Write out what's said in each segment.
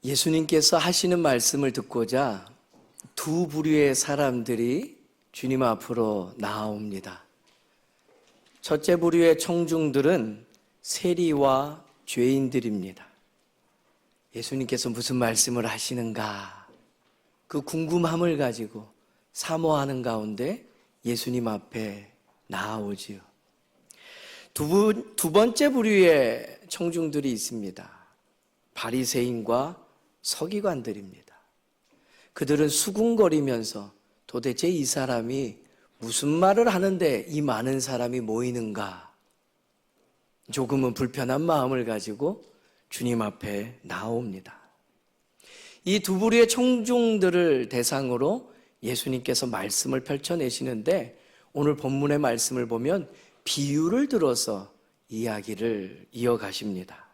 예수님께서 하시는 말씀을 듣고자 두 부류의 사람들이 주님 앞으로 나아옵니다. 첫째 부류의 청중들은 세리와 죄인들입니다. 예수님께서 무슨 말씀을 하시는가, 그 궁금함을 가지고 사모하는 가운데 예수님 앞에 나아오지요. 두 번째 부류의 청중들이 있습니다. 바리새인과 서기관들입니다. 그들은 수군거리면서 도대체 이 사람이 무슨 말을 하는데 이 많은 사람이 모이는가, 조금은 불편한 마음을 가지고 주님 앞에 나옵니다. 이 두 부류의 청중들을 대상으로 예수님께서 말씀을 펼쳐내시는데, 오늘 본문의 말씀을 보면 비유를 들어서 이야기를 이어가십니다.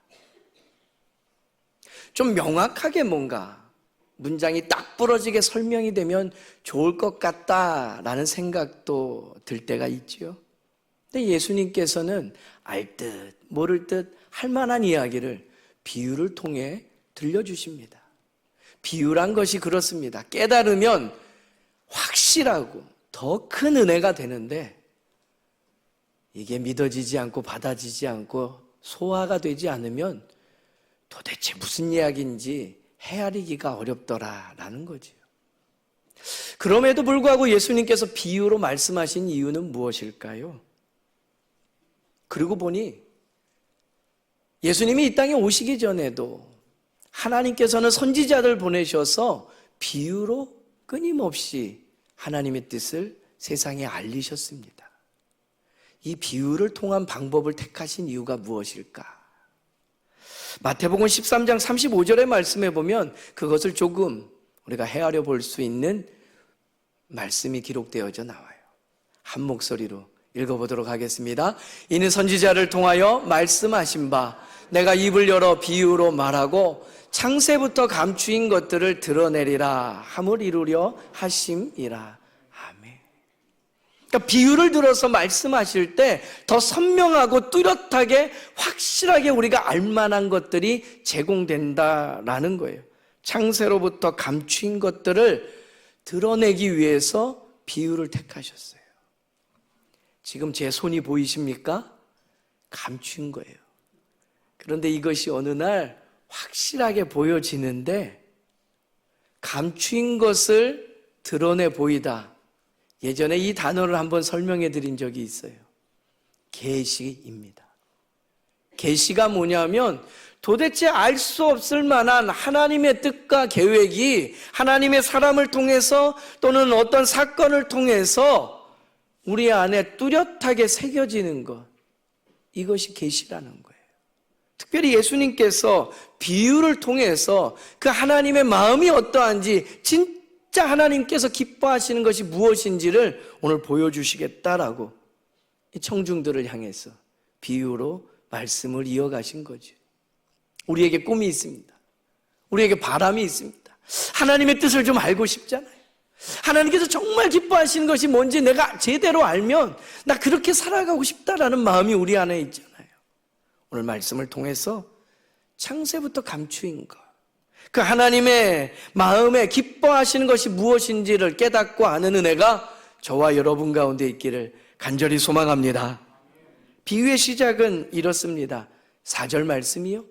좀 명확하게 뭔가 문장이 딱 부러지게 설명이 되면 좋을 것 같다라는 생각도 들 때가 있지요. 근데 예수님께서는 알 듯 모를 듯 할 만한 이야기를 비유를 통해 들려주십니다. 비유란 것이 그렇습니다. 깨달으면 확실하고 더 큰 은혜가 되는데, 이게 믿어지지 않고 받아지지 않고 소화가 되지 않으면 도대체 무슨 이야기인지 헤아리기가 어렵더라라는 거지요. 그럼에도 불구하고 예수님께서 비유로 말씀하신 이유는 무엇일까요? 그러고 보니 예수님이 이 땅에 오시기 전에도 하나님께서는 선지자들 보내셔서 비유로 끊임없이 하나님의 뜻을 세상에 알리셨습니다. 이 비유를 통한 방법을 택하신 이유가 무엇일까? 마태복음 13장 35절의 말씀에 보면 그것을 조금 우리가 헤아려 볼 수 있는 말씀이 기록되어져 나와요. 한 목소리로 읽어보도록 하겠습니다. 이는 선지자를 통하여 말씀하신 바 내가 입을 열어 비유로 말하고 창세부터 감추인 것들을 드러내리라 함을 이루려 하심이라. 아멘. 그러니까 비유를 들어서 말씀하실 때 더 선명하고 뚜렷하게 확실하게 우리가 알만한 것들이 제공된다라는 거예요. 창세로부터 감추인 것들을 드러내기 위해서 비유를 택하셨어요. 지금 제 손이 보이십니까? 감춘 거예요. 그런데 이것이 어느 날 확실하게 보여지는데, 감춘 것을 드러내 보이다. 예전에 이 단어를 한번 설명해 드린 적이 있어요. 계시입니다. 계시가 뭐냐면 도대체 알 수 없을 만한 하나님의 뜻과 계획이 하나님의 사람을 통해서 또는 어떤 사건을 통해서 우리 안에 뚜렷하게 새겨지는 것, 이것이 계시라는 거예요. 특별히 예수님께서 비유를 통해서 그 하나님의 마음이 어떠한지, 진짜 하나님께서 기뻐하시는 것이 무엇인지를 오늘 보여주시겠다라고 이 청중들을 향해서 비유로 말씀을 이어가신 거죠. 우리에게 꿈이 있습니다. 우리에게 바람이 있습니다. 하나님의 뜻을 좀 알고 싶잖아요. 하나님께서 정말 기뻐하시는 것이 뭔지 내가 제대로 알면 나 그렇게 살아가고 싶다라는 마음이 우리 안에 있잖아요. 오늘 말씀을 통해서 창세부터 감추인 것, 그 하나님의 마음에 기뻐하시는 것이 무엇인지를 깨닫고 아는 은혜가 저와 여러분 가운데 있기를 간절히 소망합니다. 비유의 시작은 이렇습니다. 4절 말씀이요.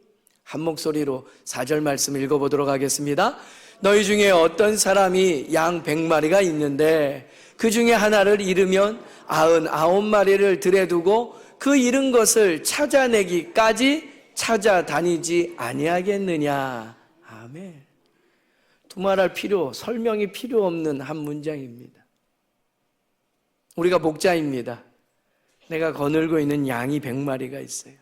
한 목소리로 4절 말씀 읽어보도록 하겠습니다. 너희 중에 어떤 사람이 양 100마리가 있는데 그 중에 하나를 잃으면 99마리를 들에 두고 그 잃은 것을 찾아내기까지 찾아다니지 아니하겠느냐. 아멘. 두말할 필요, 설명이 필요 없는 한 문장입니다. 우리가 목자입니다. 내가 거느리고 있는 양이 100마리가 있어요.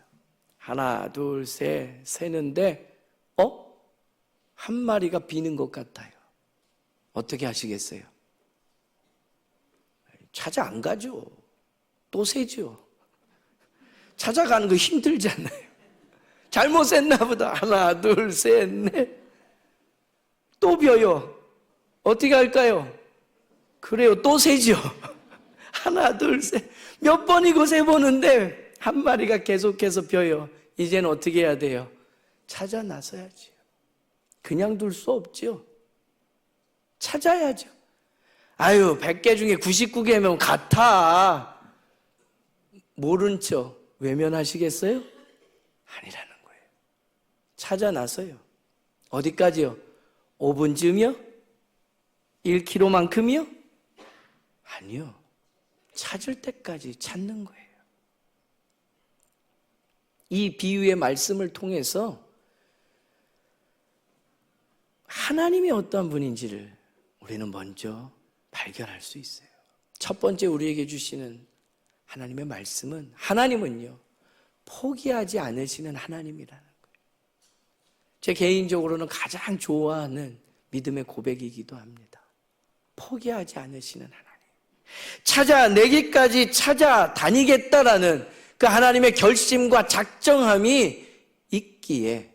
하나, 둘, 셋, 세는데 한 마리가 비는 것 같아요. 어떻게 하시겠어요? 찾아 안 가죠. 또 세죠. 찾아가는 거 힘들잖아요. 잘못 셌나 보다. 하나, 둘, 셋, 넷. 또 벼요. 어떻게 할까요? 그래요. 또 세죠. 하나, 둘, 셋. 몇 번이고 세보는데 한 마리가 계속해서 벼요. 이제는 어떻게 해야 돼요? 찾아 나서야지. 그냥 둘 수 없죠. 찾아야죠. 아유, 100개 중에 99개면 같아. 모른 척 외면하시겠어요? 아니라는 거예요. 찾아 나서요. 어디까지요? 5분쯤이요? 1km만큼이요? 아니요. 찾을 때까지 찾는 거예요. 이 비유의 말씀을 통해서 하나님이 어떠한 분인지를 우리는 먼저 발견할 수 있어요. 첫 번째 우리에게 주시는 하나님의 말씀은, 하나님은요, 포기하지 않으시는 하나님이라는 거예요. 제 개인적으로는 가장 좋아하는 믿음의 고백이기도 합니다. 포기하지 않으시는 하나님. 찾아내기까지 찾아다니겠다라는 그 하나님의 결심과 작정함이 있기에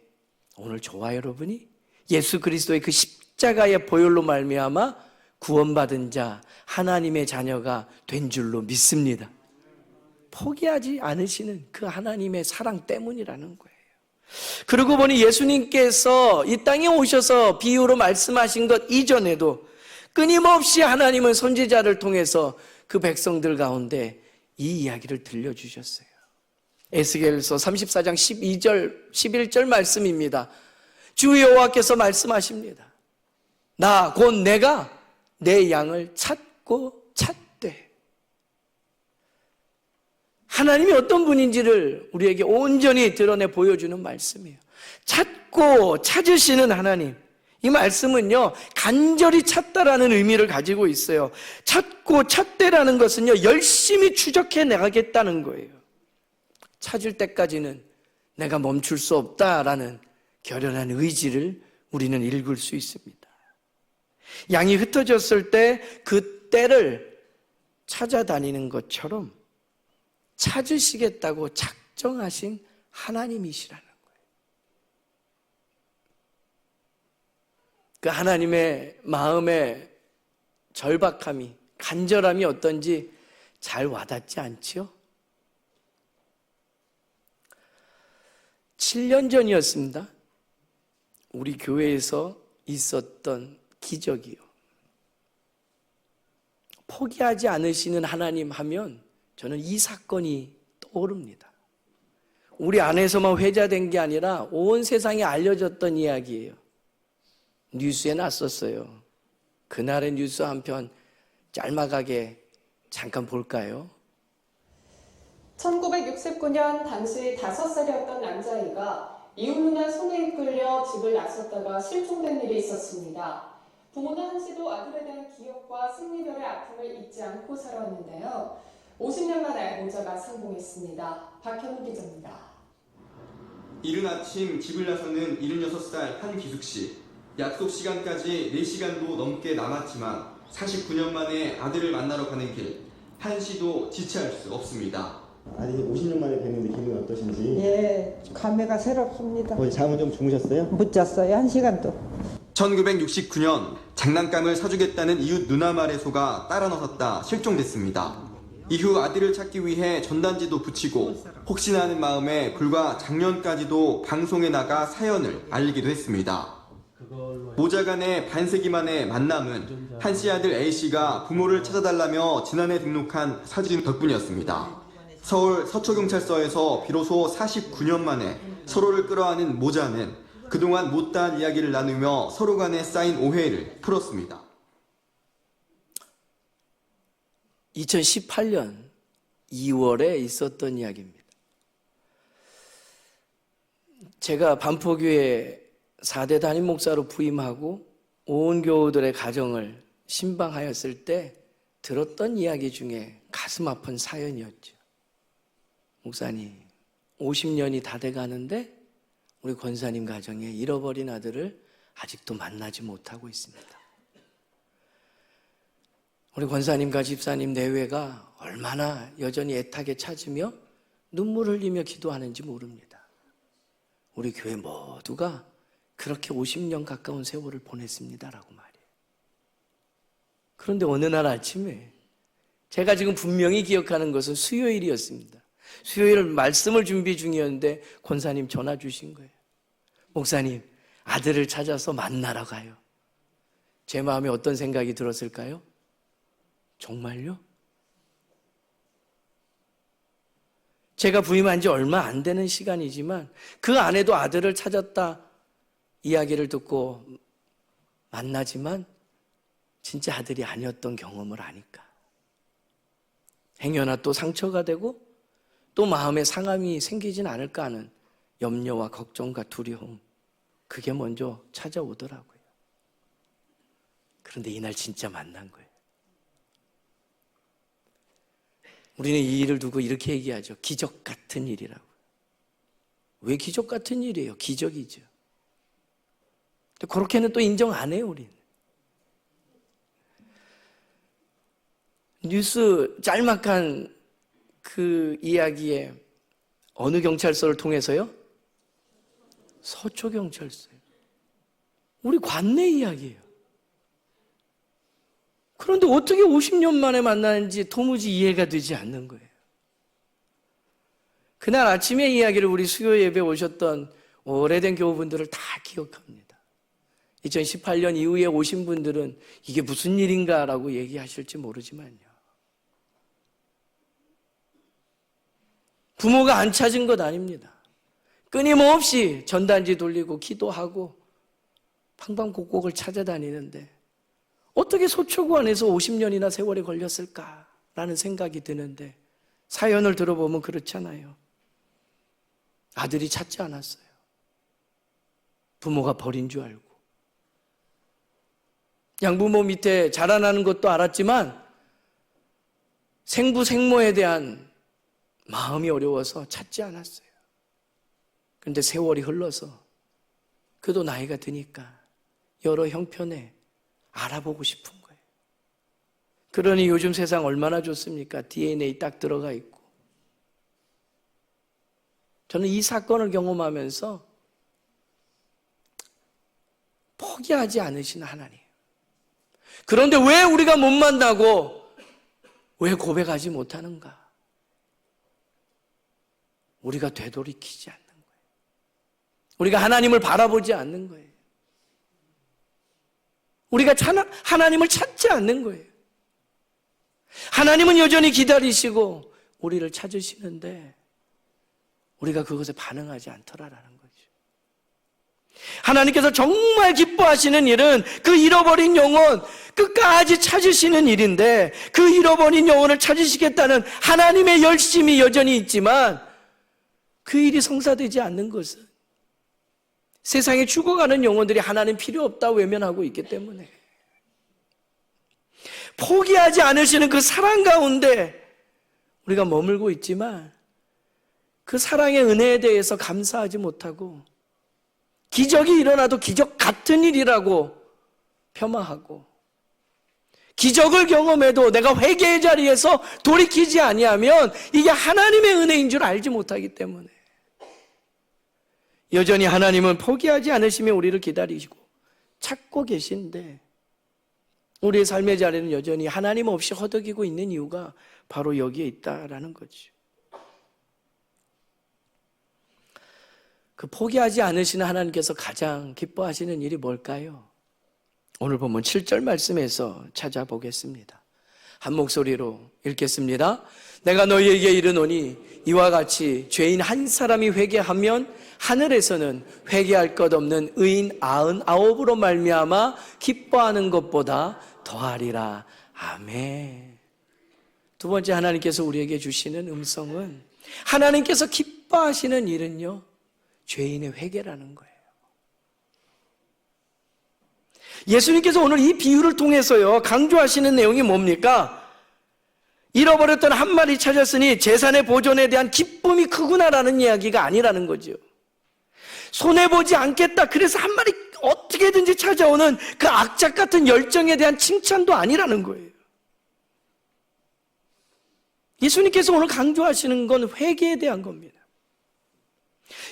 오늘 저와 여러분이 예수 그리스도의 그 십자가의 보혈로 말미암아 구원받은 자, 하나님의 자녀가 된 줄로 믿습니다. 포기하지 않으시는 그 하나님의 사랑 때문이라는 거예요. 그러고 보니 예수님께서 이 땅에 오셔서 비유로 말씀하신 것 이전에도 끊임없이 하나님은 선지자를 통해서 그 백성들 가운데 이 이야기를 들려주셨어요. 에스겔서 34장 12절, 11절 말씀입니다. 주 여호와께서 말씀하십니다. 나 곧 내가 내 양을 찾고 찾되. 하나님이 어떤 분인지를 우리에게 온전히 드러내 보여주는 말씀이에요. 찾고 찾으시는 하나님. 이 말씀은요, 간절히 찾다라는 의미를 가지고 있어요. 찾고 찾대라는 것은요, 열심히 추적해 나가겠다는 거예요. 찾을 때까지는 내가 멈출 수 없다라는 결연한 의지를 우리는 읽을 수 있습니다. 양이 흩어졌을 때 그 때를 찾아다니는 것처럼 찾으시겠다고 작정하신 하나님이시라는 거예요. 그 하나님의 마음의 절박함이, 간절함이 어떤지 잘 와닿지 않지요? 7년 전이었습니다. 우리 교회에서 있었던 기적이요. 포기하지 않으시는 하나님 하면 저는 이 사건이 떠오릅니다. 우리 안에서만 회자된 게 아니라 온 세상에 알려졌던 이야기예요. 뉴스에 났었어요. 그날의 뉴스 한 편 짤막하게 잠깐 볼까요? 1969년 당시 5살이었던 남자아이가 이웃 누나 손에 이끌려 집을 나섰다가 실종된 일이 있었습니다. 부모는 한시도 아들에 대한 기억과 승리별의 아픔을 잊지 않고 살아왔는데요. 50년 만에 모자가 상봉했습니다. 박현우 기자입니다. 이른 아침 집을 나서는 76살 한기숙 씨. 약속 시간까지 4시간도 넘게 남았지만 49년 만에 아들을 만나러 가는 길, 한시도 지체할 수 없습니다. 아니 50년 만에 뵙는데 기분이 어떠신지? 예, 감회가 새롭습니다. 잠은 좀 주무셨어요? 못 잤어요, 1시간도. 1969년 장난감을 사주겠다는 이웃 누나 말에 속아 따라 나섰다 실종됐습니다. 이후 아들을 찾기 위해 전단지도 붙이고 혹시나 하는 마음에 불과 작년까지도 방송에 나가 사연을 알리기도 했습니다. 모자간의 반세기 만의 만남은 한씨 아들 A씨가 부모를 찾아달라며 지난해 등록한 사진 덕분이었습니다. 서울 서초경찰서에서 비로소 49년 만에 서로를 끌어안은 모자는 그동안 못다한 이야기를 나누며 서로 간에 쌓인 오해를 풀었습니다. 2018년 2월에 있었던 이야기입니다. 제가 반포교회 4대 담임 목사로 부임하고 온 교우들의 가정을 신방하였을 때 들었던 이야기 중에 가슴 아픈 사연이었죠. 목사님, 50년이 다 돼가는데 우리 권사님 가정에 잃어버린 아들을 아직도 만나지 못하고 있습니다. 우리 권사님과 집사님 내외가 얼마나 여전히 애타게 찾으며 눈물 흘리며 기도하는지 모릅니다. 우리 교회 모두가 그렇게 50년 가까운 세월을 보냈습니다라고 말이에요. 그런데 어느 날 아침에 제가 지금 분명히 기억하는 것은 수요일이었습니다. 수요일 말씀을 준비 중이었는데 권사님 전화 주신 거예요. 목사님, 아들을 찾아서 만나러 가요. 제 마음에 어떤 생각이 들었을까요? 정말요? 제가 부임한 지 얼마 안 되는 시간이지만 그 안에도 아들을 찾았다 이야기를 듣고 만나지만 진짜 아들이 아니었던 경험을 하니까 행여나 또 상처가 되고 또 마음에 상함이 생기진 않을까 하는 염려와 걱정과 두려움, 그게 먼저 찾아오더라고요. 그런데 이날 진짜 만난 거예요. 우리는 이 일을 두고 이렇게 얘기하죠. 기적 같은 일이라고. 왜 기적 같은 일이에요? 기적이죠. 근데 그렇게는 또 인정 안 해요, 우리는. 뉴스 짤막한 그 이야기에 어느 경찰서를 통해서요? 서초경찰서요. 우리 관내 이야기예요. 그런데 어떻게 50년 만에 만나는지 도무지 이해가 되지 않는 거예요. 그날 아침의 이야기를 우리 수요 예배 오셨던 오래된 교우분들을 다 기억합니다. 2018년 이후에 오신 분들은 이게 무슨 일인가라고 얘기하실지 모르지만요. 부모가 안 찾은 것 아닙니다. 끊임없이 전단지 돌리고 기도하고 방방곡곡을 찾아다니는데 어떻게 소초구 안에서 50년이나 세월이 걸렸을까라는 생각이 드는데 사연을 들어보면 그렇잖아요. 아들이 찾지 않았어요. 부모가 버린 줄 알고. 양부모 밑에 자라나는 것도 알았지만 생부 생모에 대한 마음이 어려워서 찾지 않았어요. 그런데 세월이 흘러서 그도 나이가 드니까 여러 형편에 알아보고 싶은 거예요. 그러니 요즘 세상 얼마나 좋습니까? DNA 딱 들어가 있고. 저는 이 사건을 경험하면서 포기하지 않으시는 하나님. 그런데 왜 우리가 못 만나고 왜 고백하지 못하는가? 우리가 되돌이키지 않는 거예요. 우리가 하나님을 바라보지 않는 거예요. 우리가 하나님을 찾지 않는 거예요. 하나님은 여전히 기다리시고 우리를 찾으시는데 우리가 그것에 반응하지 않더라라는 거죠. 하나님께서 정말 기뻐하시는 일은 그 잃어버린 영혼 끝까지 찾으시는 일인데 그 잃어버린 영혼을 찾으시겠다는 하나님의 열심이 여전히 있지만 그 일이 성사되지 않는 것은 세상에 죽어가는 영혼들이 하나님 필요 없다 외면하고 있기 때문에 포기하지 않으시는 그 사랑 가운데 우리가 머물고 있지만 그 사랑의 은혜에 대해서 감사하지 못하고 기적이 일어나도 기적 같은 일이라고 폄하하고 기적을 경험해도 내가 회개의 자리에서 돌이키지 아니하면 이게 하나님의 은혜인 줄 알지 못하기 때문에 여전히 하나님은 포기하지 않으시며 우리를 기다리시고 찾고 계신데 우리의 삶의 자리는 여전히 하나님 없이 허덕이고 있는 이유가 바로 여기에 있다라는 거죠. 그 포기하지 않으시는 하나님께서 가장 기뻐하시는 일이 뭘까요? 오늘 보면 7절 말씀에서 찾아보겠습니다. 한 목소리로 읽겠습니다. 내가 너희에게 이르노니 이와 같이 죄인 한 사람이 회개하면 하늘에서는 회개할 것 없는 의인 99으로 말미암아 기뻐하는 것보다 더하리라. 아멘. 두 번째 하나님께서 우리에게 주시는 음성은 하나님께서 기뻐하시는 일은요 죄인의 회개라는 거예요. 예수님께서 오늘 이 비유를 통해서요 강조하시는 내용이 뭡니까? 잃어버렸던 한 마리 찾았으니 재산의 보존에 대한 기쁨이 크구나라는 이야기가 아니라는 거죠. 손해보지 않겠다 그래서 한 마리 어떻게든지 찾아오는 그 악착 같은 열정에 대한 칭찬도 아니라는 거예요. 예수님께서 오늘 강조하시는 건 회개에 대한 겁니다.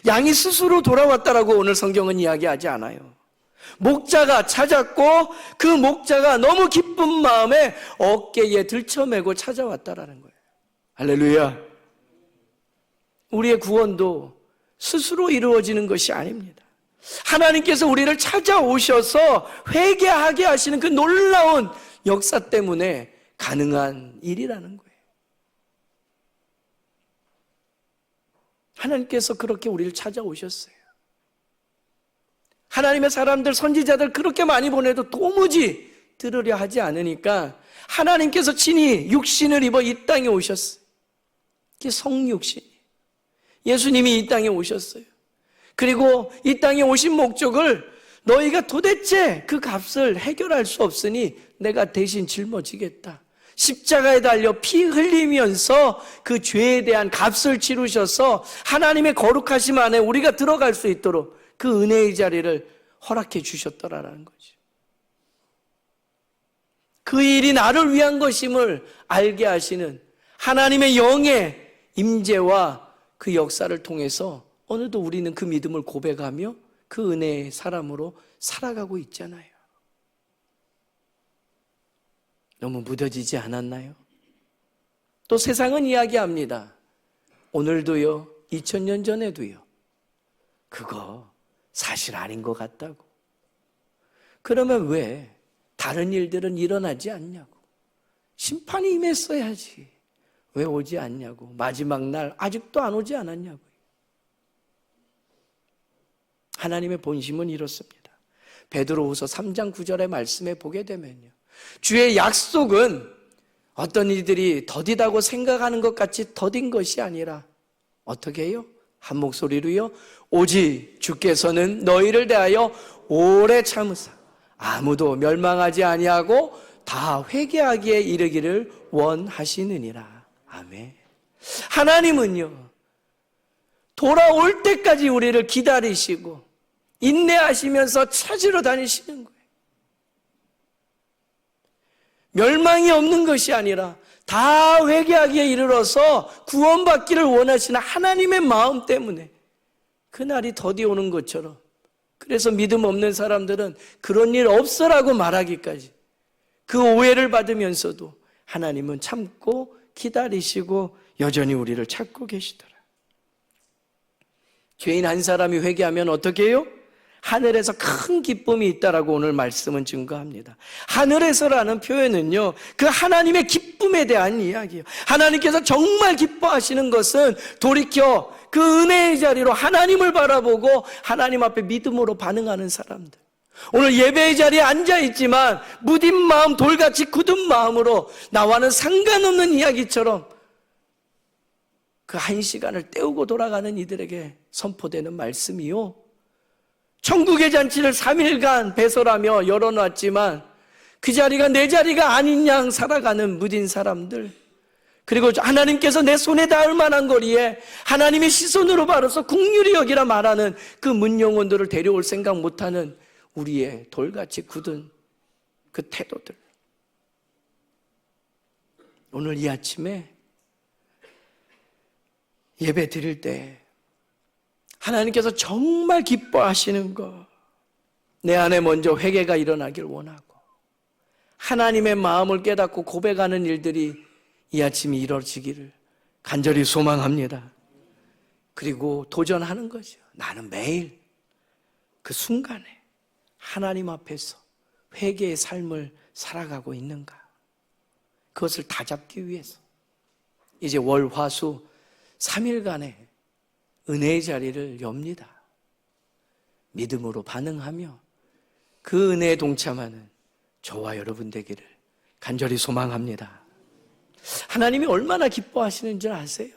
양이 스스로 돌아왔다라고 오늘 성경은 이야기하지 않아요. 목자가 찾았고 그 목자가 너무 기쁜 마음에 어깨에 들쳐매고 찾아왔다라는 거예요. 할렐루야. 우리의 구원도 스스로 이루어지는 것이 아닙니다. 하나님께서 우리를 찾아오셔서 회개하게 하시는 그 놀라운 역사 때문에 가능한 일이라는 거예요. 하나님께서 그렇게 우리를 찾아오셨어요. 하나님의 사람들, 선지자들 그렇게 많이 보내도 도무지 들으려 하지 않으니까 하나님께서 친히 육신을 입어 이 땅에 오셨어요. 그게 성육신. 예수님이 이 땅에 오셨어요. 그리고 이 땅에 오신 목적을 너희가 도대체 그 값을 해결할 수 없으니 내가 대신 짊어지겠다. 십자가에 달려 피 흘리면서 그 죄에 대한 값을 치르셔서 하나님의 거룩하심 안에 우리가 들어갈 수 있도록 그 은혜의 자리를 허락해 주셨더라라는 거죠. 그 일이 나를 위한 것임을 알게 하시는 하나님의 영의 임재와 그 역사를 통해서 어느덧 우리는 그 믿음을 고백하며 그 은혜의 사람으로 살아가고 있잖아요. 너무 무뎌지지 않았나요? 또 세상은 이야기합니다. 오늘도요, 2000년 전에도요. 그거 사실 아닌 것 같다고. 그러면 왜 다른 일들은 일어나지 않냐고. 심판이 임했어야지. 왜 오지 않냐고. 마지막 날 아직도 안 오지 않았냐고. 하나님의 본심은 이렇습니다. 베드로후서 3장 9절의 말씀에 보게 되면요. 주의 약속은 어떤 이들이 더디다고 생각하는 것 같이 더딘 것이 아니라 어떻게 해요? 한 목소리로요. 오직 주께서는 너희를 대하여 오래 참으사 아무도 멸망하지 아니하고 다 회개하기에 이르기를 원하시느니라. 아멘. 하나님은요. 돌아올 때까지 우리를 기다리시고 인내하시면서 찾으러 다니시는 거예요. 멸망이 없는 것이 아니라 다 회개하기에 이르러서 구원받기를 원하시는 하나님의 마음 때문에 그날이 더디 오는 것처럼, 그래서 믿음 없는 사람들은 그런 일 없어라고 말하기까지 그 오해를 받으면서도 하나님은 참고 기다리시고 여전히 우리를 찾고 계시더라. 죄인 한 사람이 회개하면 어떻게 해요? 하늘에서 큰 기쁨이 있다라고 오늘 말씀은 증거합니다. 하늘에서라는 표현은요, 그 하나님의 기쁨에 대한 이야기예요. 하나님께서 정말 기뻐하시는 것은 돌이켜 그 은혜의 자리로 하나님을 바라보고 하나님 앞에 믿음으로 반응하는 사람들. 오늘 예배의 자리에 앉아있지만 무딘 마음, 돌같이 굳은 마음으로 나와는 상관없는 이야기처럼 그 한 시간을 때우고 돌아가는 이들에게 선포되는 말씀이요, 천국의 잔치를 3일간 배설하며 열어놨지만 그 자리가 내 자리가 아닌 양 살아가는 무딘 사람들, 그리고 하나님께서 내 손에 닿을 만한 거리에 하나님의 시선으로 바라서 긍휼히 여기라 말하는 그 문영혼들을 데려올 생각 못하는 우리의 돌같이 굳은 그 태도들. 오늘 이 아침에 예배 드릴 때 하나님께서 정말 기뻐하시는 것, 내 안에 먼저 회개가 일어나길 원하고 하나님의 마음을 깨닫고 고백하는 일들이 이 아침에 이루어지기를 간절히 소망합니다. 그리고 도전하는 거죠. 나는 매일 그 순간에 하나님 앞에서 회개의 삶을 살아가고 있는가, 그것을 다잡기 위해서 이제 월, 화, 수 3일간의 은혜의 자리를 엽니다. 믿음으로 반응하며 그 은혜에 동참하는 저와 여러분 되기를 간절히 소망합니다. 하나님이 얼마나 기뻐하시는 줄 아세요?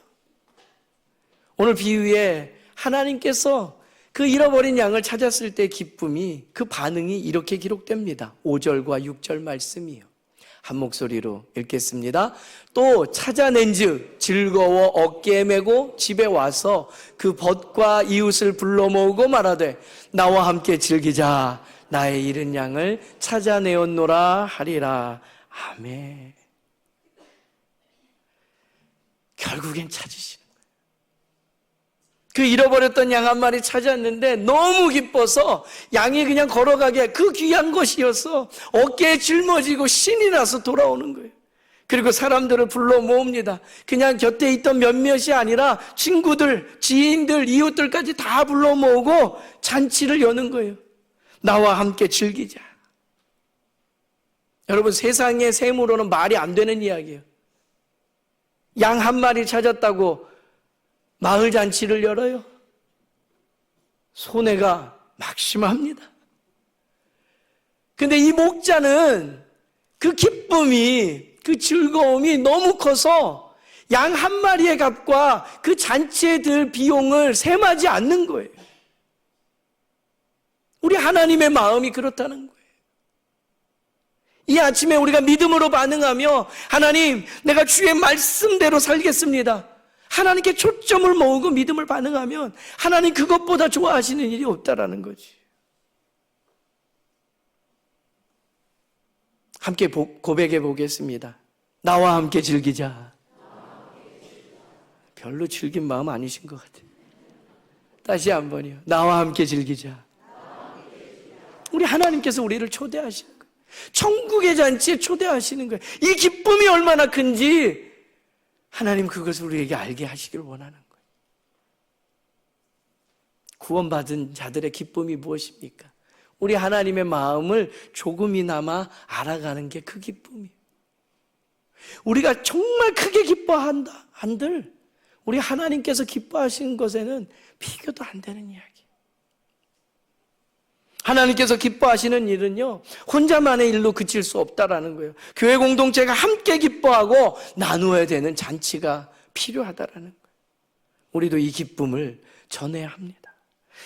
오늘 비유에 하나님께서 그 잃어버린 양을 찾았을 때 기쁨이, 그 반응이 이렇게 기록됩니다. 5절과 6절 말씀이요. 한 목소리로 읽겠습니다. 또 찾아낸즉 즐거워 어깨에 메고 집에 와서 그 벗과 이웃을 불러 모으고 말하되 나와 함께 즐기자, 나의 잃은 양을 찾아내었노라 하리라. 아멘. 결국엔 찾으시는 거예요. 그 잃어버렸던 양 한 마리 찾았는데 너무 기뻐서 양이 그냥 걸어가게 그 귀한 것이어서 어깨에 짊어지고 신이 나서 돌아오는 거예요. 그리고 사람들을 불러 모읍니다. 그냥 곁에 있던 몇몇이 아니라 친구들, 지인들, 이웃들까지 다 불러 모으고 잔치를 여는 거예요. 나와 함께 즐기자. 여러분, 세상의 셈으로는 말이 안 되는 이야기예요. 양 한 마리 찾았다고 마을 잔치를 열어요? 손해가 막심합니다. 근데 이 목자는 그 기쁨이, 그 즐거움이 너무 커서 양 한 마리의 값과 그 잔치에 들 비용을 셈하지 않는 거예요. 우리 하나님의 마음이 그렇다는 거예요. 이 아침에 우리가 믿음으로 반응하며 하나님, 내가 주의 말씀대로 살겠습니다. 하나님께 초점을 모으고 믿음을 반응하면 하나님 그것보다 좋아하시는 일이 없다라는 거지. 함께 고백해 보겠습니다. 나와 함께 즐기자. 별로 즐긴 마음 아니신 것 같아요. 다시 한번요. 나와 함께 즐기자. 우리 하나님께서 우리를 초대하시는 거예요. 천국의 잔치에 초대하시는 거예요. 이 기쁨이 얼마나 큰지 하나님 그것을 우리에게 알게 하시길 원하는 거예요. 구원받은 자들의 기쁨이 무엇입니까? 우리 하나님의 마음을 조금이나마 알아가는 게 그 기쁨이에요. 우리가 정말 크게 기뻐한다 한들 우리 하나님께서 기뻐하시는 것에는 비교도 안 되는 이야기. 하나님께서 기뻐하시는 일은요, 혼자만의 일로 그칠 수 없다라는 거예요. 교회 공동체가 함께 기뻐하고 나누어야 되는 잔치가 필요하다라는 거예요. 우리도 이 기쁨을 전해야 합니다.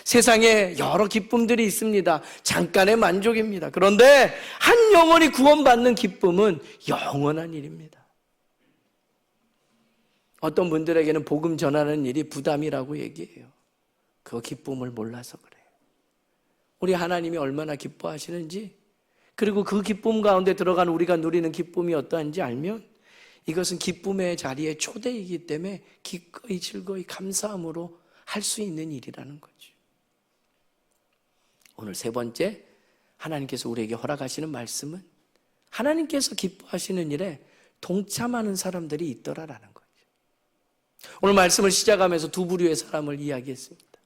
세상에 여러 기쁨들이 있습니다. 잠깐의 만족입니다. 그런데 한 영혼이 구원받는 기쁨은 영원한 일입니다. 어떤 분들에게는 복음 전하는 일이 부담이라고 얘기해요. 그 기쁨을 몰라서 그래요. 우리 하나님이 얼마나 기뻐하시는지, 그리고 그 기쁨 가운데 들어간 우리가 누리는 기쁨이 어떠한지 알면 이것은 기쁨의 자리에 초대이기 때문에 기꺼이 즐거이 감사함으로 할 수 있는 일이라는 거죠. 오늘 세 번째, 하나님께서 우리에게 허락하시는 말씀은 하나님께서 기뻐하시는 일에 동참하는 사람들이 있더라라는 거죠. 오늘 말씀을 시작하면서 두 부류의 사람을 이야기했습니다.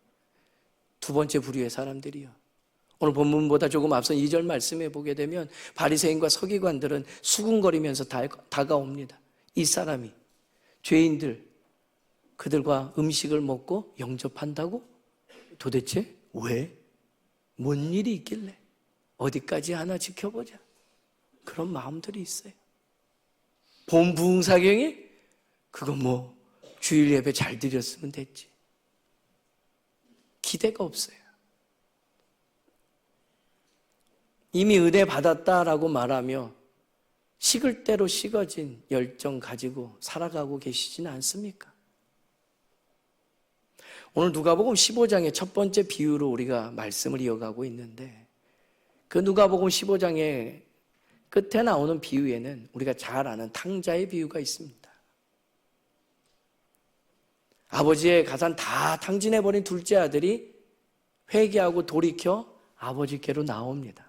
두 번째 부류의 사람들이요, 오늘 본문보다 조금 앞선 2절 말씀에 보게 되면 바리새인과 서기관들은 수군거리면서 다가옵니다. 이 사람이, 죄인들, 그들과 음식을 먹고 영접한다고? 도대체 왜? 뭔 일이 있길래? 어디까지 하나 지켜보자. 그런 마음들이 있어요. 본 부흥사경이 그거 뭐 주일 예배 잘 드렸으면 됐지. 기대가 없어요. 이미 은혜 받았다라고 말하며 식을 대로 식어진 열정 가지고 살아가고 계시지는 않습니까? 오늘 누가복음 15장의 첫 번째 비유로 우리가 말씀을 이어가고 있는데, 그 누가복음 15장의 끝에 나오는 비유에는 우리가 잘 아는 탕자의 비유가 있습니다. 아버지의 가산 다 탕진해버린 둘째 아들이 회개하고 돌이켜 아버지께로 나옵니다.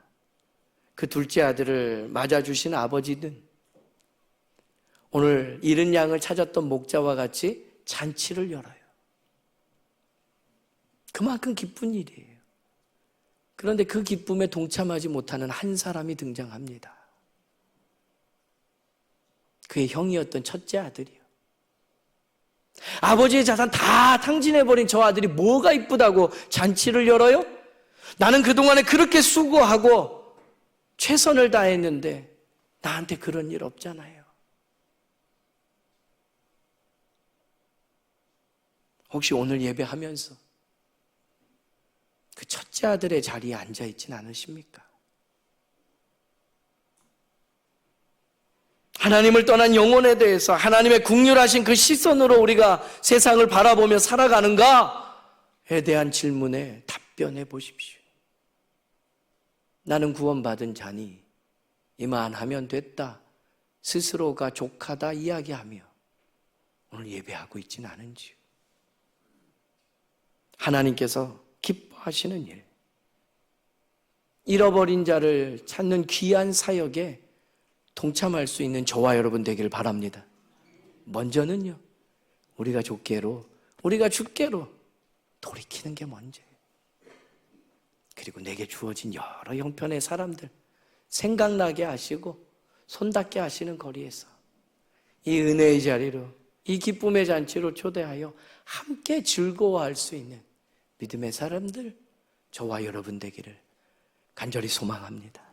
그 둘째 아들을 맞아주신 아버지는 오늘 잃은 양을 찾았던 목자와 같이 잔치를 열어요. 그만큼 기쁜 일이에요. 그런데 그 기쁨에 동참하지 못하는 한 사람이 등장합니다. 그의 형이었던 첫째 아들이요. 아버지의 자산 다 탕진해버린 저 아들이 뭐가 이쁘다고 잔치를 열어요? 나는 그동안에 그렇게 수고하고 최선을 다했는데 나한테 그런 일 없잖아요. 혹시 오늘 예배하면서 그 첫째 아들의 자리에 앉아있진 않으십니까? 하나님을 떠난 영혼에 대해서 하나님의 긍휼하신 그 시선으로 우리가 세상을 바라보며 살아가는가에 대한 질문에 답변해 보십시오. 나는 구원받은 자니 이만하면 됐다, 스스로가 족하다 이야기하며 오늘 예배하고 있지는 않은지요. 하나님께서 기뻐하시는 일, 잃어버린 자를 찾는 귀한 사역에 동참할 수 있는 저와 여러분 되기를 바랍니다. 먼저는요, 우리가 좁게로, 우리가 죽게로 돌이키는 게 먼저예요. 그리고 내게 주어진 여러 형편의 사람들 생각나게 하시고 손닿게 하시는 거리에서 이 은혜의 자리로, 이 기쁨의 잔치로 초대하여 함께 즐거워할 수 있는 믿음의 사람들, 저와 여러분 되기를 간절히 소망합니다.